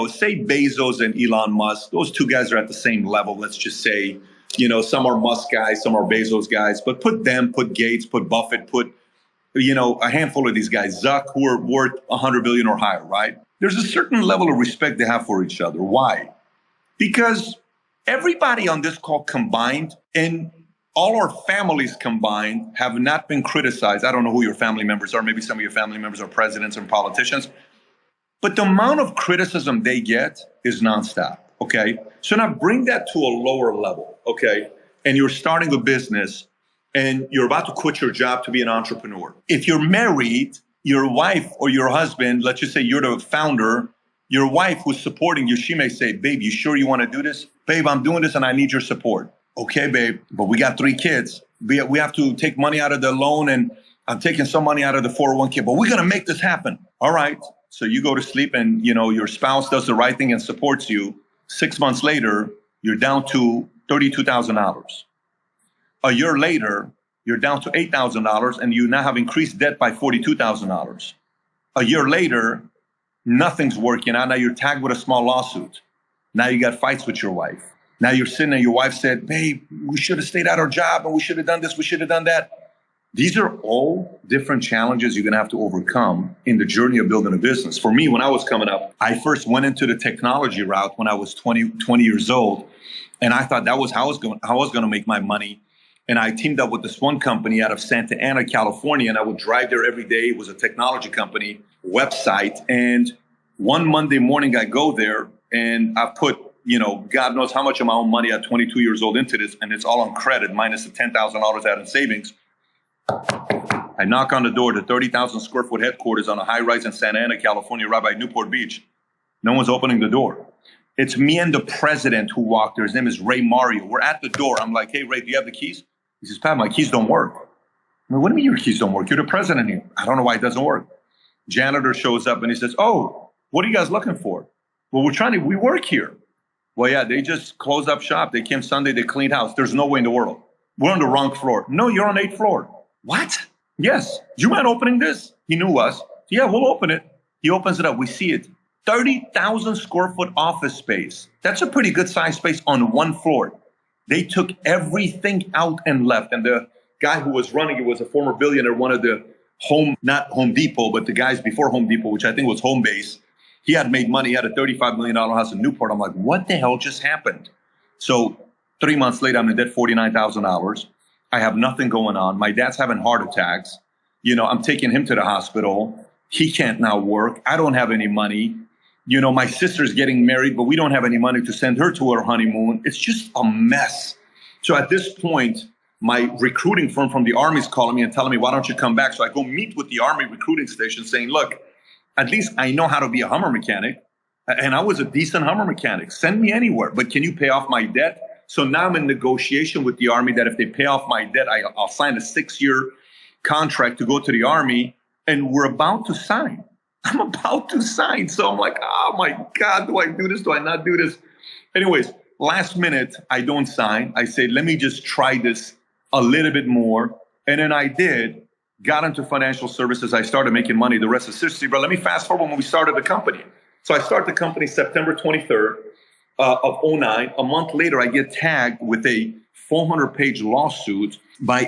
B: say Bezos and Elon Musk, those two guys are at the same level. Let's just say, some are Musk guys, some are Bezos guys, but put Gates, put Buffett, put, a handful of these guys, Zuck, who are worth 100 billion or higher, right? There's a certain level of respect they have for each other. Why? Because everybody on this call combined and all our families combined have not been criticized. I don't know who your family members are. Maybe some of your family members are presidents and politicians. But the amount of criticism they get is nonstop, okay? So now bring that to a lower level, okay? And you're starting a business and you're about to quit your job to be an entrepreneur. If you're married, your wife or your husband, let's just say you're the founder, your wife who's supporting you, she may say, babe, you sure you want to do this? Babe, I'm doing this and I need your support. Okay, babe, but we got 3 kids. We have to take money out of the loan and I'm taking some money out of the 401k, but we're going to make this happen. All right. So you go to sleep and, your spouse does the right thing and supports you. 6 months later, you're down to $32,000. A year later, you're down to $8,000 and you now have increased debt by $42,000. A year later, nothing's working out. Now you're tagged with a small lawsuit. Now you got fights with your wife. Now you're sitting there, your wife said, babe, we should have stayed at our job and we should have done this, we should have done that. These are all different challenges you're going to have to overcome in the journey of building a business. For me, when I was coming up, I first went into the technology route when I was 20 years old. And I thought that was how I was going to make my money. And I teamed up with this one company out of Santa Ana, California, and I would drive there every day. It was a technology company website. And one Monday morning, I go there and I put, God knows how much of my own money at 22 years old into this, and it's all on credit, minus the $10,000 out in savings. I knock on the door, the 30,000 square foot headquarters on a high rise in Santa Ana, California, right by Newport Beach. No one's opening the door. It's me and the president who walked there. His name is Ray Mario. We're at the door. I'm like, hey, Ray, do you have the keys? He says, Pat, my keys don't work. I'm like, what do you mean your keys don't work? You're the president here. I don't know why it doesn't work. Janitor shows up and he says, oh, what are you guys looking for? Well, we work here. Well, yeah, they just closed up shop. They came Sunday, they cleaned house. There's no way in the world. We're on the wrong floor. No, you're on 8th floor. What? Yes. Do you mind opening this? He knew us. Yeah, we'll open it. He opens it up. We see it. 30,000 square foot office space. That's a pretty good size space on one floor. They took everything out and left. And the guy who was running it was a former billionaire, one of the not Home Depot, but the guys before Home Depot, which I think was Homebase. He had made money. He had a $35 million house in Newport. I'm like, what the hell just happened? So 3 months later, I'm in debt $49,000. I have nothing going on. My dad's having heart attacks. I'm taking him to the hospital. He can't now work. I don't have any money. My sister's getting married, but we don't have any money to send her to her honeymoon. It's just a mess. So at this point, my recruiting firm from the Army is calling me and telling me, why don't you come back? So I go meet with the Army recruiting station saying, look, at least I know how to be a Hummer mechanic. And I was a decent Hummer mechanic. Send me anywhere, but can you pay off my debt? So now I'm in negotiation with the Army that if they pay off my debt, I'll sign a 6-year contract to go to the Army. And we're about to sign. I'm about to sign. So I'm like, oh my God, do I do this? Do I not do this? Anyways, last minute, I don't sign. I say, let me just try this a little bit more. And then I did. Got into financial services. I started making money. The rest is history. But let me fast forward when we started the company. So I started the company September 23rd of 2009. A month later, I get tagged with a 400-page lawsuit by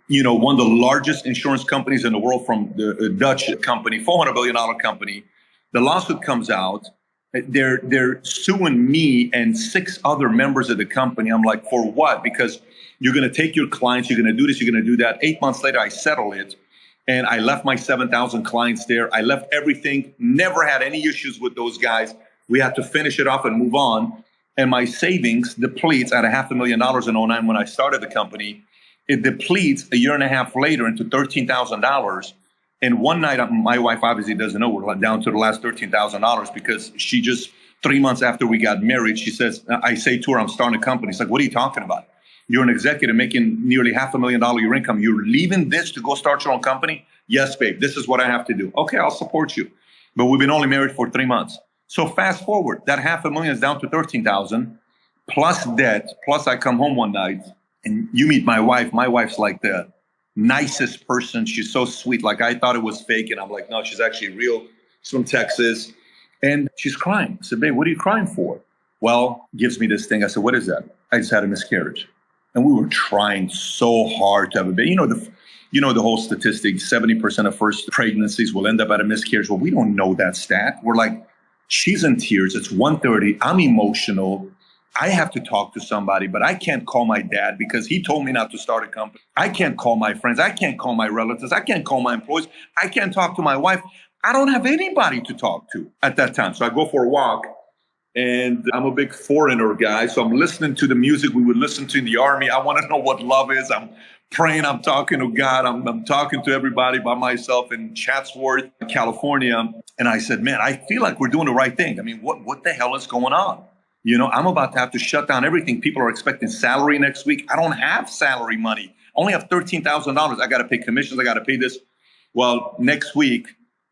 B: one of the largest insurance companies in the world, from the Dutch company, $400 billion company. The lawsuit comes out. They're suing me and 6 other members of the company. I'm like, for what? Because you're going to take your clients, you're going to do this, you're going to do that. 8 months later, I settle it. And I left my 7,000 clients there. I left everything, never had any issues with those guys. We had to finish it off and move on. And my savings depletes at $500,000 in 2009 when I started the company. It depletes a year and a half later into $13,000. And one night, my wife obviously doesn't know, we're down to the last $13,000 because she just, 3 months after we got married, she says, I say to her, I'm starting a company. It's like, what are you talking about? You're an executive making nearly $500,000 your income. You're leaving this to go start your own company? Yes, babe, this is what I have to do. Okay, I'll support you. But we've been only married for 3 months. So fast forward, that $500,000 is down to $13,000 plus debt. Plus I come home one night and you meet my wife. My wife's like the nicest person. She's so sweet. Like I thought it was fake. And I'm like, no, she's actually real. She's from Texas. And she's crying. I said, babe, what are you crying for? Well, gives me this thing. I said, what is that? I just had a miscarriage. And we were trying so hard to have a baby. The whole statistic, 70% of first pregnancies will end up at a miscarriage. Well, we don't know that stat. We're like, she's in tears. It's 1:30. I'm emotional. I have to talk to somebody, but I can't call my dad because he told me not to start a company. I can't call my friends. I can't call my relatives. I can't call my employees. I can't talk to my wife. I don't have anybody to talk to at that time. So I go for a walk, and I'm a big Foreigner guy. So I'm listening to the music we would listen to in the army. I want to know what love is. I'm praying. I'm talking to God. I'm talking to everybody by myself in Chatsworth, California. And I said, man, I feel like we're doing the right thing. I mean, what the hell is going on? I'm about to have to shut down everything. People are expecting salary next week. I don't have salary money. I only have $13,000. I got to pay commissions. I got to pay this. Well, next week,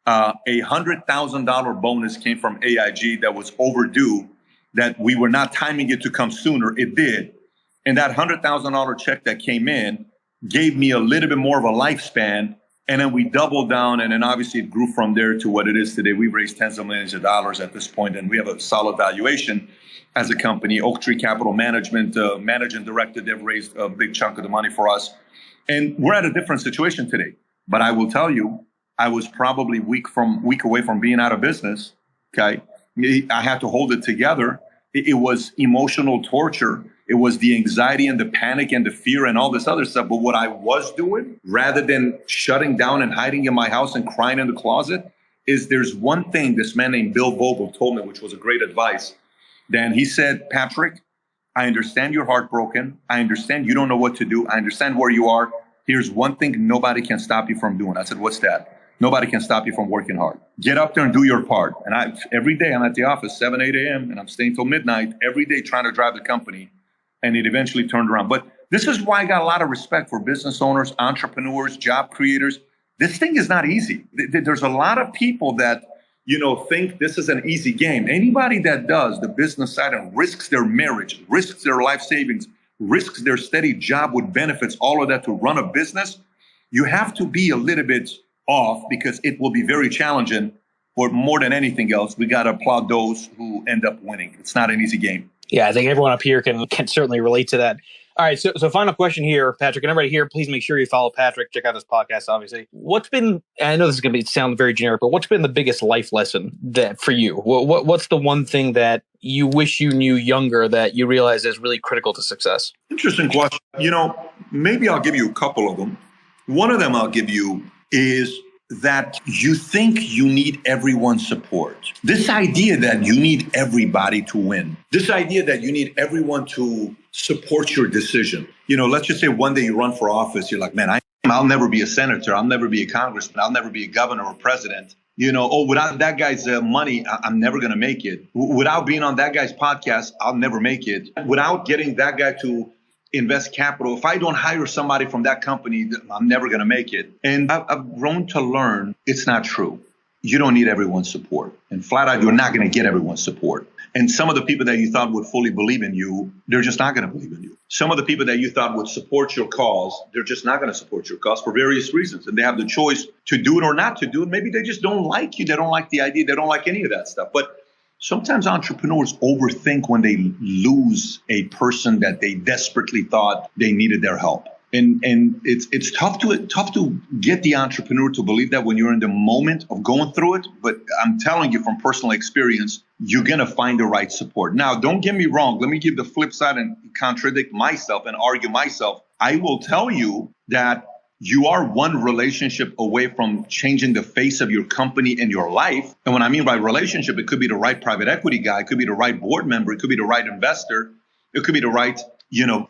B: a $100,000 bonus came from AIG that was overdue, that we were not timing it to come sooner. It did. And that $100,000 check that came in gave me a little bit more of a lifespan. And then we doubled down. And then obviously it grew from there to what it is today. We've raised tens of millions of dollars at this point, and we have a solid valuation as a company. Oaktree Capital Management, managing director, they've raised a big chunk of the money for us. And we're at a different situation today. But I will tell you, I was probably week away from being out of business. Okay. I had to hold it together. It was emotional torture. It was the anxiety and the panic and the fear and all this other stuff. But what I was doing, rather than shutting down and hiding in my house and crying in the closet, is there's one thing this man named Bill Vogel told me, which was a great advice. Then he said, Patrick, I understand you're heartbroken. I understand you don't know what to do. I understand where you are. Here's one thing nobody can stop you from doing. I said, what's that? Nobody can stop you from working hard. Get up there and do your part. And every day I'm at the office, 7, 8 a.m., and I'm staying till midnight, every day trying to drive the company. And it eventually turned around. But this is why I got a lot of respect for business owners, entrepreneurs, job creators. This thing is not easy. There's a lot of people that, think this is an easy game. Anybody that does the business side and risks their marriage, risks their life savings, risks their steady job with benefits, all of that to run a business, you have to be a little bit off because it will be very challenging. But more than anything else, we got to applaud those who end up winning. It's not an easy game.
A: Yeah, I think everyone up here can certainly relate to that. All right, so final question here, Patrick, and everybody here, please make sure you follow Patrick. Check out this podcast, obviously. I know this is going to sound very generic, but what's been the biggest life lesson for you? What's the one thing that you wish you knew younger that you realize is really critical to success?
B: Interesting question. Maybe I'll give you a couple of them. One of them I'll give you is that you think you need everyone's support. This idea that you need everybody to win. This idea that you need everyone to support your decision. Let's just say one day you run for office. You're like, man, I'll never be a senator. I'll never be a congressman. I'll never be a governor or president. Without that guy's money, I'm never going to make it. Without being on that guy's podcast, I'll never make it. Without getting that guy to invest capital, if I don't hire somebody from that company, I'm never going to make it. And I've grown to learn it's not true. You don't need everyone's support. And flat out, you're not going to get everyone's support. And some of the people that you thought would fully believe in you, they're just not going to believe in you. Some of the people that you thought would support your cause, they're just not going to support your cause for various reasons. And they have the choice to do it or not to do it. Maybe they just don't like you. They don't like the idea. They don't like any of that stuff. But sometimes entrepreneurs overthink when they lose a person that they desperately thought they needed their help. And it's tough to get the entrepreneur to believe that when you're in the moment of going through it. But I'm telling you from personal experience, you're going to find the right support. Now, don't get me wrong. Let me give the flip side and contradict myself and argue myself. I will tell you that you are one relationship away from changing the face of your company and your life. And when I mean by relationship, it could be the right private equity guy. It could be the right board member. It could be the right investor. It could be the right,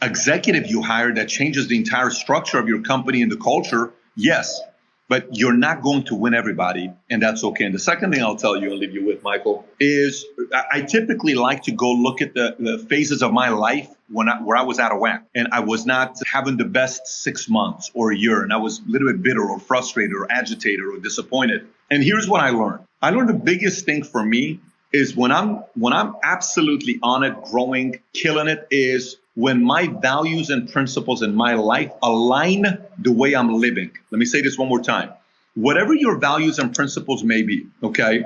B: executive you hire that changes the entire structure of your company and the culture. Yes, but you're not going to win everybody, and that's okay. And the second thing I'll tell you and leave you with, Michael, is I typically like to go look at the phases of my life where I was out of whack and I was not having the best 6 months or a year, and I was a little bit bitter or frustrated or agitated or disappointed. And here's what I learned. I learned the biggest thing for me is when I'm absolutely on it, growing, killing it, is when my values and principles in my life align the way I'm living. Let me say this one more time. Whatever your values and principles may be, okay?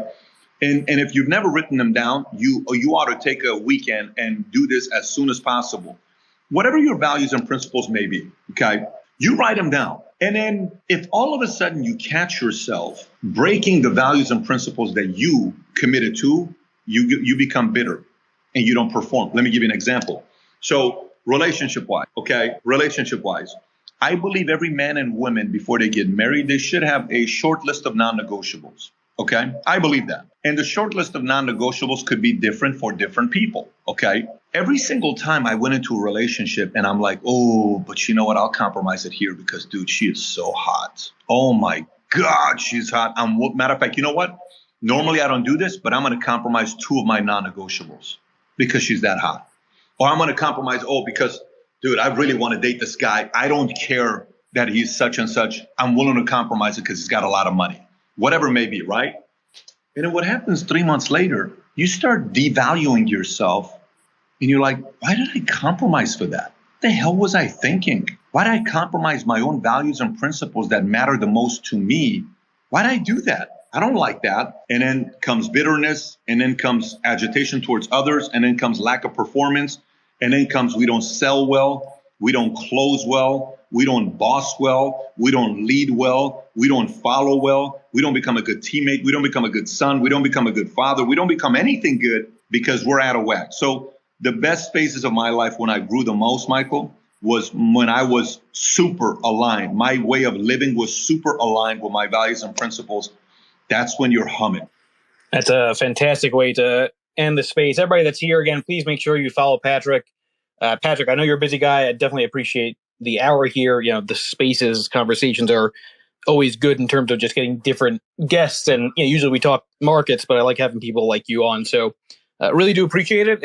B: And if you've never written them down, you ought to take a weekend and do this as soon as possible. Whatever your values and principles may be, okay? You write them down. And then if all of a sudden you catch yourself breaking the values and principles that you committed to, you become bitter and you don't perform. Let me give you an example. So relationship-wise, okay? Relationship-wise, I believe every man and woman before they get married, they should have a short list of non-negotiables. Okay, I believe that. And the short list of non-negotiables could be different for different people. Okay, every single time I went into a relationship and I'm like, oh, but you know what? I'll compromise it here because, dude, she is so hot. Oh my God, she's hot. Matter of fact, you know what? Normally I don't do this, but I'm going to compromise 2 of my non-negotiables because she's that hot. Or I'm going to compromise, because, dude, I really want to date this guy. I don't care that he's such and such. I'm willing to compromise it because he's got a lot of money. Whatever it may be, right? And then what happens 3 months later, you start devaluing yourself and you're like, why did I compromise for that? What the hell was I thinking? Why did I compromise my own values and principles that matter the most to me? Why did I do that? I don't like that. And then comes bitterness, and then comes agitation towards others, and then comes lack of performance, and then comes we don't sell well, we don't close well, we don't boss well, we don't lead well, we don't follow well, we don't become a good teammate, we don't become a good son, we don't become a good father, we don't become anything good because we're out of whack. So the best phases of my life when I grew the most, Michael, was when I was super aligned. My way of living was super aligned with my values and principles. That's when you're humming.
A: That's a fantastic way to end the space. Everybody that's here, again, please make sure you follow Patrick. Patrick, I know you're a busy guy. I definitely appreciate the hour here. You know, the spaces, conversations are always good in terms of just getting different guests. And usually we talk markets, but I like having people like you on. So really do appreciate it. And